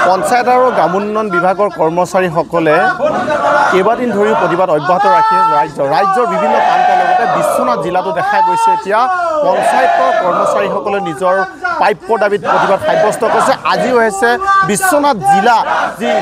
পঞ্চায়ত আৰু গ্ৰামোন্নয়ন বিভাগৰ কৰ্মচাৰীসকলে কেইবাদিন ধৰি প্ৰতিবাদ অব্যাহত ৰাখি ৰাজ্যৰ বিভিন্ন প্ৰান্তৰ লগতে বিশ্বনাথ জিলাতো দেখা গৈছে। এতিয়া পঞ্চায়তৰ কৰ্মচাৰীসকলে নিজৰ প্ৰাপ্য দাবীত প্ৰতিবাদ সাব্যস্ত কৰিছে। আজিও হৈছে বিশ্বনাথ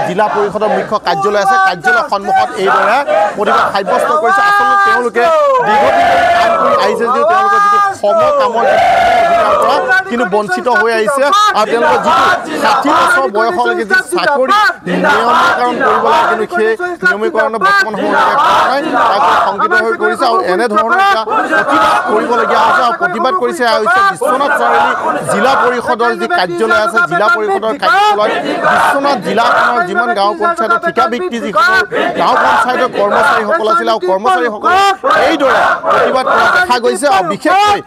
জিলা পৰিষদৰ মুখ্য কাৰ্যালয় আছে, কাৰ্যালয়ৰ সন্মুখত এইদৰে প্ৰতিবাদ সাব্যস্ত কৰিছে। আচলতে তেওঁলোকে দীৰ্ঘদিন কাম কৰি আহিছে যদিও তেওঁলোকৰ যিটো সমকামৰ অধিকাৰ পৰা কিন্তু বঞ্চিত হৈ আহিছে আৰু তেওঁলোকৰ যিটো 60 বছৰ বয়সলৈকে যি চাকৰি নিয়মীকৰণ কৰিব লাগে কিন্তু সেই নিয়মীকৰণ বৰ্তমান সময়লৈকে কৰা নাই, তাক শংকিত হৈ পৰিছে আৰু এনেধৰণৰ এটা প্ৰতিবাদ কৰিবলগীয়া হৈছে। আৰু প্ৰতিবাদ কৰিছে হৈছে বিশ্বনাথ চাৰিআলি জিলা পৰিষদৰ যি কাৰ্যালয় আছে, জিলা পৰিষদৰ কাৰ্যালয় বিশ্বনাথ জিলাখনৰ যিমান গাঁও পঞ্চায়তৰ ঠিকাভিত্তি যিসমূহ গাঁও পঞ্চায়তৰ কৰ্মচাৰীসকল আছিল আৰু কৰ্মচাৰীসকলে এইদৰে প্ৰতিবাদ কৰা দেখা গৈছে। আৰু বিশেষকৈ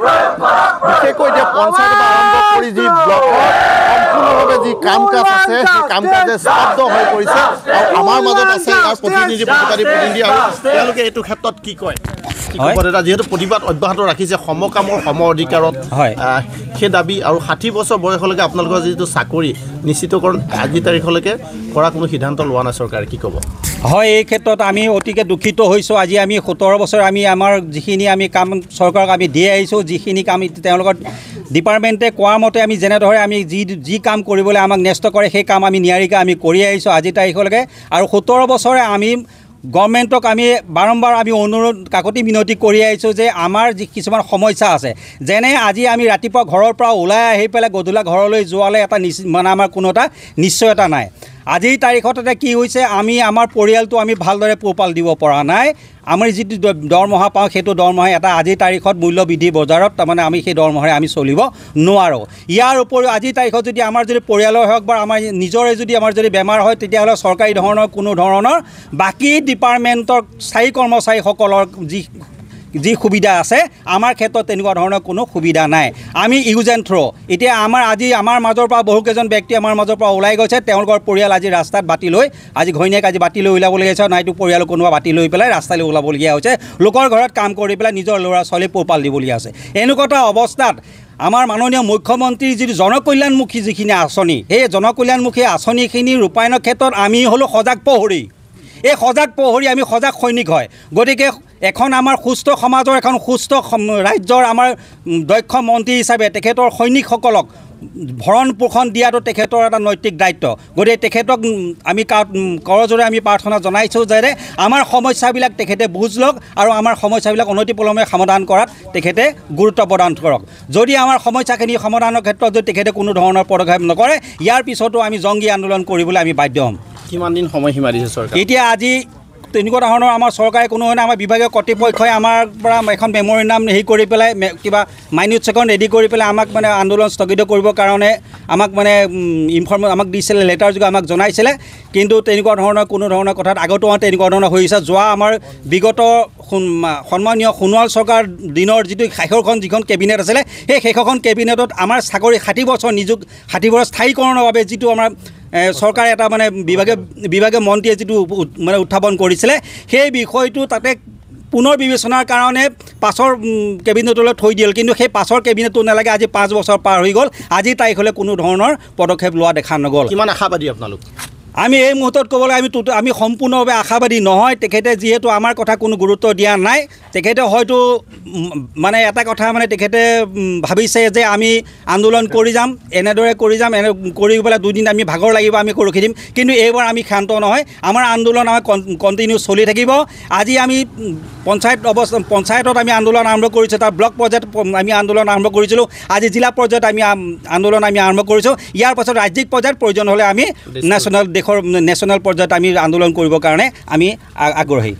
এতিয়া পঞ্চায়তৰ পৰা আৰম্ভ কৰি যি ব্লকৰ সম্পূৰ্ণভাৱে যি কাম কাজ আছে সেই কাম কাজে স্তব্ধ হৈ পৰিছে। আৰু আমাৰ মাজত আছে ইয়াৰ প্ৰতিনিধি আৰু তেওঁলোকে এইটো ক্ষেত্ৰত কি কয়? যিহেতু প্ৰতিবাদ অব্যাহত ৰাখিছে সমকামৰ সম অধিকাৰত সেই দাবী আৰু 60 বছৰ বয়সলৈকে আপোনালোকৰ যিটো চাকৰি নিশ্চিতকৰণ আজি তাৰিখলৈকে কৰা কোনো সিদ্ধান্ত লোৱা নাই চৰকাৰে, কি ক'ব? হয়, এই ক্ষেত্ৰত আমি অতিকে দুখিত হৈছোঁ। আজি আমি 17 বছৰ আমি আমাৰ যিখিনি আমি কাম চৰকাৰক আমি দি আহিছোঁ, যিখিনি কাম তেওঁলোকৰ ডিপাৰ্টমেণ্টে কোৱা মতে আমি যেনেদৰে আমি যি কাম কৰিবলৈ আমাক ন্যস্ত কৰে সেই কাম আমি নিয়াৰিকৈ আমি কৰি আহিছোঁ আজি তাৰিখলৈকে। আৰু 17 বছৰে আমি গভৰ্ণমেণ্টক আমি বাৰম্বাৰ আমি অনুৰোধ কাকতি মিনতি কৰি আহিছোঁ যে আমাৰ যি কিছুমান সমস্যা আছে, যেনে আজি আমি ৰাতিপুৱা ঘৰৰ পৰা ওলাই আহি পেলাই গধূলা ঘৰলৈ যোৱালৈ এটা মানে আমাৰ কোনো এটা নিশ্চয়তা নাই। আজিৰ তাৰিখত কি হৈছে, আমি আমাৰ পৰিয়ালটো আমি ভালদৰে পোহপাল দিব পৰা নাই। আমি যিটো দৰমহা পাওঁ সেইটো দৰমহাই এটা আজিৰ তাৰিখত মূল্যবৃদ্ধি বজাৰত তাৰমানে আমি সেই দৰমহাৰে আমি চলিব নোৱাৰোঁ। ইয়াৰ উপৰিও আজিৰ তাৰিখত যদি আমাৰ যদি পৰিয়ালৰ হওক বা আমাৰ নিজৰে যদি আমাৰ যদি বেমাৰ হয় তেতিয়াহ'লে চৰকাৰী ধৰণৰ কোনো ধৰণৰ বাকী ডিপাৰ্টমেণ্টৰ স্থায়ী কৰ্মচাৰীসকলৰ যি সুবিধা আছে আমাৰ ক্ষেত্ৰত তেনেকুৱা ধৰণৰ কোনো সুবিধা নাই। আমি ইউজ এণ্ড থ্ৰ' এতিয়া আমাৰ মাজৰ পৰা বহুকেইজন ব্যক্তি আমাৰ মাজৰ পৰা ওলাই গৈছে, তেওঁলোকৰ পৰিয়াল আজি ৰাস্তাত বাতি লৈ আজি ঘৈণীয়েক আজি বাতি লৈ ওলাবলগীয়া হৈছে, নাইতো পৰিয়াল কোনোবা বাতি লৈ পেলাই ৰাস্তালৈ ওলাবলগীয়া হৈছে, লোকৰ ঘৰত কাম কৰি পেলাই নিজৰ ল'ৰা ছোৱালী পোহপাল দিবলগীয়া হৈছে। এনেকুৱা এটা অৱস্থাত আমাৰ মাননীয় মুখ্যমন্ত্ৰীৰ যিটো জনকল্যাণমুখী যিখিনি আঁচনি, সেই জনকল্যাণমুখী আঁচনিখিনি ৰূপায়ণৰ ক্ষেত্ৰত আমি হ'লোঁ সজাগ প্ৰহৰী। এই সজাগ প্ৰহৰী আমি সজাগ সৈনিক হয়। গতিকে এখন আমাৰ সুস্থ সমাজৰ এখন সুস্থ ৰাজ্যৰ আমাৰ দক্ষ মন্ত্ৰী হিচাপে তেখেতৰ সৈনিকসকলক ভৰণ পোষণ দিয়াটো তেখেতৰ এটা নৈতিক দায়িত্ব। গতিকে তেখেতক আমি কৰজোৰে আমি প্ৰাৰ্থনা জনাইছোঁ যে আমাৰ সমস্যাবিলাক তেখেতে বুজ লওক আৰু আমাৰ সমস্যাবিলাক অনতিপলমে সমাধান কৰাত তেখেতে গুৰুত্ব প্ৰদান কৰক। যদি আমাৰ সমস্যাখিনি সমাধানৰ ক্ষেত্ৰত যদি তেখেতে কোনো ধৰণৰ পদক্ষেপ নকৰে, ইয়াৰ পিছতো আমি জংগী আন্দোলন কৰিবলৈ আমি বাধ্য হ'ম। কিমান দিন সময়সীমা দিছে চৰকাৰে? এতিয়া আজি তেনেকুৱা ধৰণৰ আমাৰ চৰকাৰে কোনো ধৰণে আমাৰ বিভাগীয় কৰ্তৃপক্ষই আমাৰ পৰা এখন মেম'ৰেণ্ডাম হেৰি কৰি পেলাই কিবা মাইনিউট চেকন ৰেডি কৰি পেলাই আমাক মানে আন্দোলন স্থগিত কৰিবৰ কাৰণে আমাক মানে আমাক দিছিলে, লেটাৰ যোগে আমাক জনাইছিলে। কিন্তু তেনেকুৱা ধৰণৰ কোনো ধৰণৰ কথাত আগতো তেনেকুৱা ধৰণৰ হৈ আছে। যোৱা আমাৰ বিগত সন্মানীয় সোণোৱাল চৰকাৰ দিনৰ যিটো শেষৰখন যিখন কেবিনেট আছিলে, সেই শেষৰখন কেবিনেটত আমাৰ চাকৰি 60 বছৰ 60 বছৰ স্থায়ীকৰণৰ বাবে যিটো আমাৰ চৰকাৰে এটা মানে বিভাগীয় মন্ত্ৰীয়ে যিটো মানে উত্থাপন কৰিছিলে, সেই বিষয়টো তাতে পুনৰ বিবেচনাৰ কাৰণে পাছৰ কেবিনেটলৈ থৈ দিল। কিন্তু সেই পাছৰ কেবিনেটটো নালাগে, আজি 5 বছৰ পাৰ হৈ গ'ল, আজিৰ তাৰিখলৈ কোনো ধৰণৰ পদক্ষেপ লোৱা দেখা নগ'ল। কিমান আশাবাদী আপোনালোক? আমি এই মুহূৰ্তত ক'বলৈ আমি সম্পূৰ্ণভাৱে আশাবাদী নহয়। তেখেতে যিহেতু আমাৰ কথা কোনো গুৰুত্ব দিয়া নাই, তেখেতে হয়তো মানে এটা কথা মানে তেখেতে ভাবিছে যে আমি আন্দোলন কৰি যাম, এনেদৰে কৰি যাম, কৰি পেলাই 2 দিন আমি ভাগৰ লাগিব, আমি ৰখি দিম। কিন্তু এইবাৰ আমি ক্ষান্ত নহয়, আমাৰ আন্দোলন আমাৰ কণ্টিনিউ চলি থাকিব। আজি আমি পঞ্চায়তত আমি আন্দোলন আৰম্ভ কৰিছোঁ, তাৰ ব্লক পৰ্যায়ত আমি আন্দোলন আৰম্ভ কৰিছিলোঁ, আজি জিলা পৰ্যায়ত আমি আন্দোলন আৰম্ভ কৰিছোঁ। ইয়াৰ পাছত ৰাজ্যিক পৰ্যায়ত প্ৰয়োজন হ'লে আমি নেশ্যনেল পৰ্যায়ত আমি আন্দোলন কৰিবৰ কাৰণে আমি আগ্ৰহী।